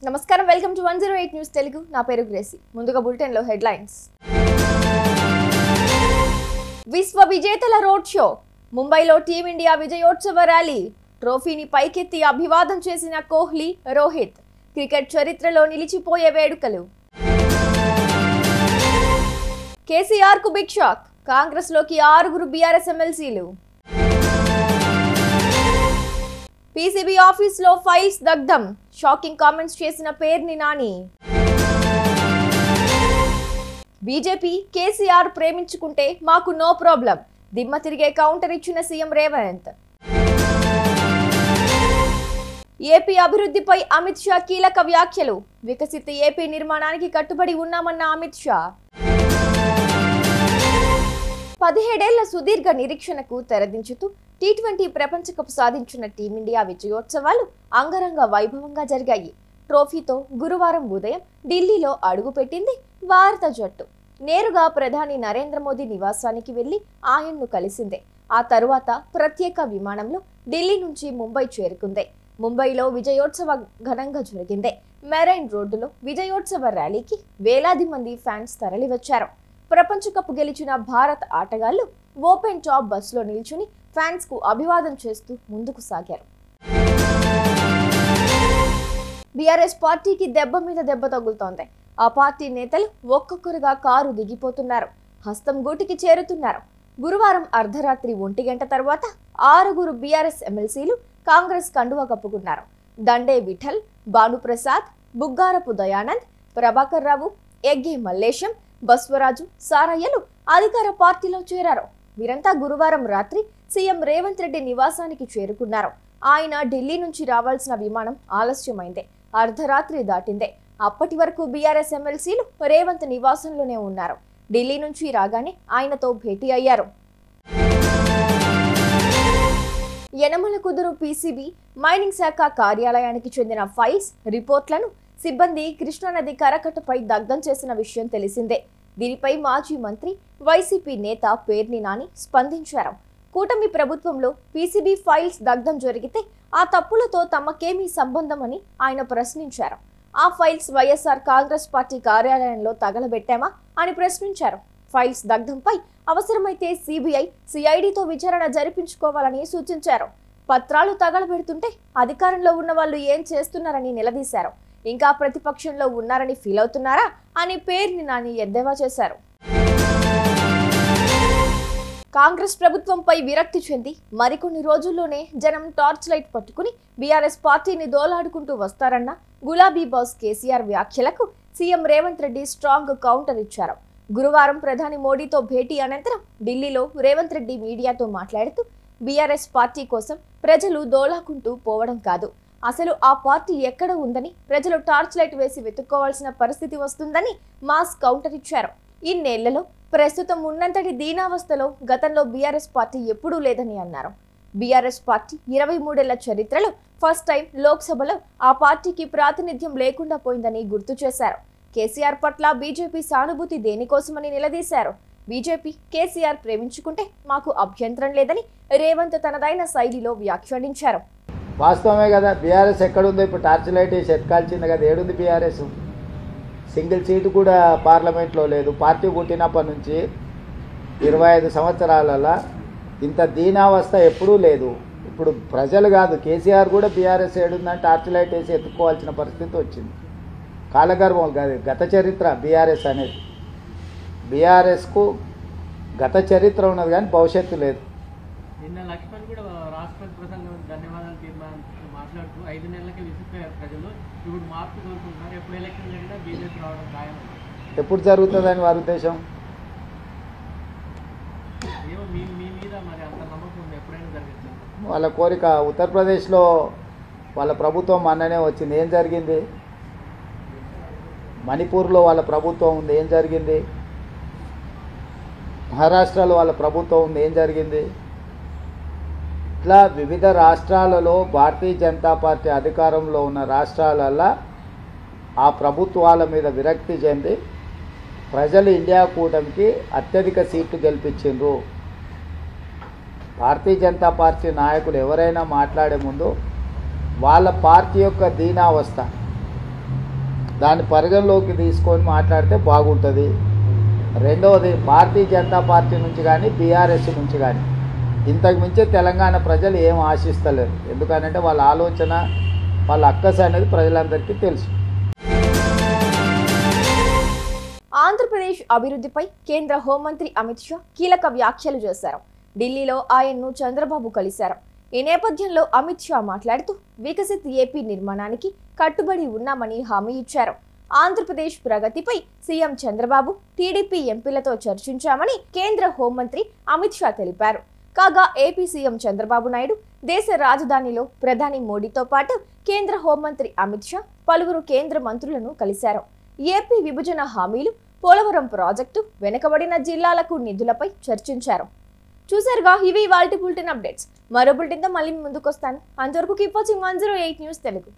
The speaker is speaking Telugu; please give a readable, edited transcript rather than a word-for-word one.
నమస్కారం, వెల్కమ్ టు 108 న్యూస్ తెలుగు. నా పేరు గ్రేసి. ముందుగా బులెటిన్ లో హెడ్లైన్స్. విశ్వ విజేతల రోడ్ షో. ముంబైలో టీమిండియా విజయోత్సవ ర్యాలీ. ట్రోఫీని పైకెత్తి అభివాదం చేసిన కోహ్లీ, రోహిత్. క్రికెట్ చరిత్రలో నిలిచిపోయే వేడుకలు. కేసీఆర్ కు బిగ్ షాక్. కాంగ్రెస్ లోకి 6 బీఆర్ఎస్ ఎమ్మెల్సీలు. పీసీబీ ఆఫీసులో ఫైల్స్ దగ్ధం. షాకింగ్ కామెంట్స్ చేసిన పేర్ని నాని. బీజేపీ కేసీఆర్ ప్రేమించుకుంటే మాకు నో ప్రాబ్లం. దిమ్మ తిరిగే కౌంటర్ ఇచ్చిన సీఎం రేవంత్. ఏపీ అభివృద్ధిపై అమిత్ షా కీలక వ్యాఖ్యలు. వికసిత ఏపీ నిర్మాణానికి కట్టుబడి ఉన్నామన్న అమిత్ షా. 17 ఏళ్ల సుదీర్ఘ నిరీక్షణకు తెరదించుతూ T20 ప్రపంచ కప్ సాధించిన టీమిండియా విజయోత్సవాలు అంగరంగ వైభవంగా జరిగాయి. ట్రోఫీతో గురువారం ఉదయం ఢిల్లీలో అడుగుపెట్టింది భారత జట్టు. నేరుగా ప్రధాని నరేంద్ర మోదీ నివాసానికి వెళ్లి ఆయన్ను కలిసిందే. ఆ తరువాత ప్రత్యేక విమానంలో ఢిల్లీ నుంచి ముంబై చేరుకుంది. ముంబైలో విజయోత్సవ ఘనంగా జరిగింది. మెరైన్ రోడ్డులో విజయోత్సవ ర్యాలీకి వేలాది మంది ఫ్యాన్స్ తరలివచ్చారు. ప్రపంచ కప్ గెలిచిన భారత్ ఆటగాళ్లు ఓపెన్ టాప్ బస్సులో నిల్చుని ఫ్యాన్స్ కు అభివాదం చేస్తూ ముందుకు సాగారు. బీఆర్ఎస్ పార్టీకి దెబ్బ మీద దెబ్బ తగులుతోంది. ఆ పార్టీ నేతలు ఒక్కొక్కరుగా కారు దిగిపోతున్నారు. హస్తం గూటికి చేరుతున్నారు. గురువారం అర్ధరాత్రి 1 గంట తర్వాత 6 బీఆర్ఎస్ ఎమ్మెల్సీలు కాంగ్రెస్ కండువా కప్పుకున్నారు. దండే విఠల్, భానుప్రసాద్, బుగ్గారపు దయానంద్, ప్రభాకర్ రావు, ఎగ్గే మల్లేశం, బస్వరాజు, సారయ్యలు అధికార పార్టీలో చేరారు. వీరంతా గురువారం రాత్రి సీఎం రేవంత్ రెడ్డి నివాసానికి చేరుకున్నారు. ఆయన ఢిల్లీ నుంచి రావాల్సిన విమానం ఆలస్యమైంది. అర్ధరాత్రి దాటిందే. అప్పటి వరకు బీఆర్ఎస్ ఎమ్మెల్సీలు రేవంత్ నివాసంలోనే ఉన్నారు. ఢిల్లీ నుంచి రాగానే ఆయనతో భేటీ అయ్యారు. యనమల కుదురు పీసీబీ మైనింగ్ శాఖ కార్యాలయానికి చెందిన ఫైల్స్, రిపోర్ట్లను సిబ్బంది కృష్ణానది కరకట్టపై దగ్ధం చేసిన విషయం తెలిసిందే. దీనిపై మాజీ మంత్రి, వైసీపీ నేత పేర్ని నాని స్పందించారు. కూటమి ప్రభుత్వంలో పీసీబీ ఫైల్స్ దగ్ధం జరిగితే ఆ తప్పులతో తమకేమీ సంబంధం అని ఆయన ప్రశ్నించారు. ఆ ఫైల్స్ వైఎస్ఆర్ కాంగ్రెస్ పార్టీ కార్యాలయంలో తగలబెట్టామా అని ప్రశ్నించారు. ఫైల్స్ దగ్ధంపై అవసరమైతే సిబిఐ, సిఐడితో విచారణ జరిపించుకోవాలని సూచించారు. పత్రాలు తగలబెడుతుంటే అధికారంలో ఉన్న వాళ్ళు ఏం చేస్తున్నారని నిలదీశారు. ఇంకా ప్రతిపక్షంలో ఉన్నారని ఫీల్ అవుతున్నారా అని పేర్ని నాని ఎద్దేవా చేశారు. కాంగ్రెస్ ప్రభుత్వంపై విరక్తి చెంది మరికొన్ని రోజుల్లోనే జనం టార్చ్ లైట్ పట్టుకుని బీఆర్ఎస్ పార్టీని దోలాడుకుంటూ వస్తారన్న గులాబీ బాస్ కేసీఆర్ వ్యాఖ్యలకు CM Revanth Reddy strong counter ఇచ్చారు. గురువారం ప్రధాని మోడీతో భేటీ అనంతరం ఢిల్లీలో రేవంత్ రెడ్డి మీడియాతో మాట్లాడుతూ బీఆర్ఎస్ పార్టీ కోసం ప్రజలు దోలాకుంటూ పోవడం కాదు, అసలు ఆ పార్టీ ఎక్కడ ఉందని ప్రజలు టార్చ్ లైట్ వేసి వెతుక్కోవాల్సిన పరిస్థితి వస్తుందని మాస్ కౌంటర్ ఇచ్చారు. ఇన్నేళ్లలో ప్రస్తుతం ఉన్నంతటి దీనావస్థలో గతంలో బీఆర్ఎస్ పార్టీ ఎప్పుడూ లేదని అన్నారు. బీఆర్ఎస్ పార్టీ 23 ఏళ్ల చరిత్రలో ఫస్ట్ టైం లోక్సభలో ఆ పార్టీకి ప్రాతినిధ్యం లేకుండా పోయిందని గుర్తు చేశారు. కేసీఆర్ పట్ల బీజేపీ సానుభూతి దేనికోసమని నిలదీశారు. బీజేపీ కేసీఆర్ ప్రేమించుకుంటే మాకు అభ్యంతరం లేదని రేవంత్ తనదైన శైలిలో వ్యాఖ్యానించారు. వాస్తవమే కదా, బీఆర్ఎస్ ఎక్కడుందో ఇప్పుడు టార్చ్ లైట్ వేసి ఎత్తుకాల్చింది కదా. ఏడుంది బీఆర్ఎస్? సింగిల్ సీటు కూడా పార్లమెంట్లో లేదు. పార్టీ పుట్టినప్పటి నుంచి 25 సంవత్సరాలలో ఇంత దీనావస్థ ఎప్పుడూ లేదు. ఇప్పుడు ప్రజలు కాదు, కేసీఆర్ కూడా బీఆర్ఎస్ ఏడుందని టార్చ్ లైట్ వేసి ఎత్తుకోవాల్సిన పరిస్థితి వచ్చింది. కాలగర్భం కాదు, గత చరిత్ర బీఆర్ఎస్ అనేది. బీఆర్ఎస్కు గత చరిత్ర ఉన్నది కానీ భవిష్యత్తు లేదు. నిన్న లక్ష్మణ్ కూడా రాష్ట్రపతి ప్రసంగం ధన్యవాదాలు మాట్లాడుతూ 5 నెలలకే విసిపోయారు ప్రజలు. ఇప్పుడు మార్పు కోరుకుంటున్నారు. ఎప్పుడు ఎలక్షన్ జరిగినా బీజేపీ రావడం ఖాయం. ఎప్పుడు జరుగుతుందని వారి ఉద్దేశం? ఏమో మీ మీద మరి అంత నమ్మకం ఉంది, ఎప్పుడైనా జరుగుతుంది వాళ్ళ కోరిక. ఉత్తరప్రదేశ్లో వాళ్ళ ప్రభుత్వం మొన్ననే వచ్చింది, ఏం జరిగింది? మణిపూర్లో వాళ్ళ ప్రభుత్వం ఉంది, ఏం జరిగింది? మహారాష్ట్రలో వాళ్ళ ప్రభుత్వం ఉంది, ఏం జరిగింది? ఇట్లా వివిధ రాష్ట్రాలలో భారతీయ జనతా పార్టీ అధికారంలో ఉన్న రాష్ట్రాలలో ఆ ప్రభుత్వాల మీద విరక్తి చెంది ప్రజలు ఇండియా కూటమికి అత్యధిక సీట్లు గెలిపించిండ్రు. భారతీయ జనతా పార్టీ నాయకులు ఎవరైనా మాట్లాడే ముందు వాళ్ళ పార్టీ యొక్క దీనావస్థ, దాన్ని పరిగణలోకి తీసుకొని మాట్లాడితే బాగుంటుంది. రెండవది, భారతీయ జనతా పార్టీ నుంచి కానీ బీఆర్ఎస్ నుంచి కానీ ఇంతకు మించి తెలంగాణ ప్రజలు ఏం ఆశిస్తలేరు. ఎందుకనంటే వాళ్ళ ఆలోచన, వాళ్ళ అక్కస అనేది ప్రజలందరికీ తెలుసు. ఆంధ్రప్రదేశ్ అభివృద్ధిపై కేంద్ర హోంమంత్రి అమిత్ షా కీలక వ్యాఖ్యలు చేశారు. ఢిల్లీలో ఆయన్ను చంద్రబాబు కలిశారు. ఈ నేపథ్యంలో అమిత్ షా మాట్లాడుతూ వికసిత్ ఏపీ నిర్మాణానికి కట్టుబడి ఉన్నామని హామీ ఇచ్చారు. ఆంధ్రప్రదేశ్ ప్రగతిపై సీఎం చంద్రబాబు, టీడీపీ ఎంపీలతో చర్చించామని కేంద్ర హోంమంత్రి అమిత్ షా తెలిపారు. కాగా ఏపీ సీఎం చంద్రబాబు నాయుడు దేశ రాజధానిలో ప్రధాని మోడీతో పాటు కేంద్ర హోంమంత్రి అమిత్ షా పలువురు కేంద్ర మంత్రులను కలిశారు. ఏపీ విభజన హామీలు, పోలవరం ప్రాజెక్టు, వెనుకబడిన జిల్లాలకు నిధులపై చర్చించారు. చూసారుగా, ఇవి ఇవాల్టి బులెటిన్ అప్డేట్స్. మరో బులెటిన్తో మళ్ళీ ముందుకు వస్తాను. అంతవరకు కీప్ వాచింగ్ 108 న్యూస్ తెలుగు.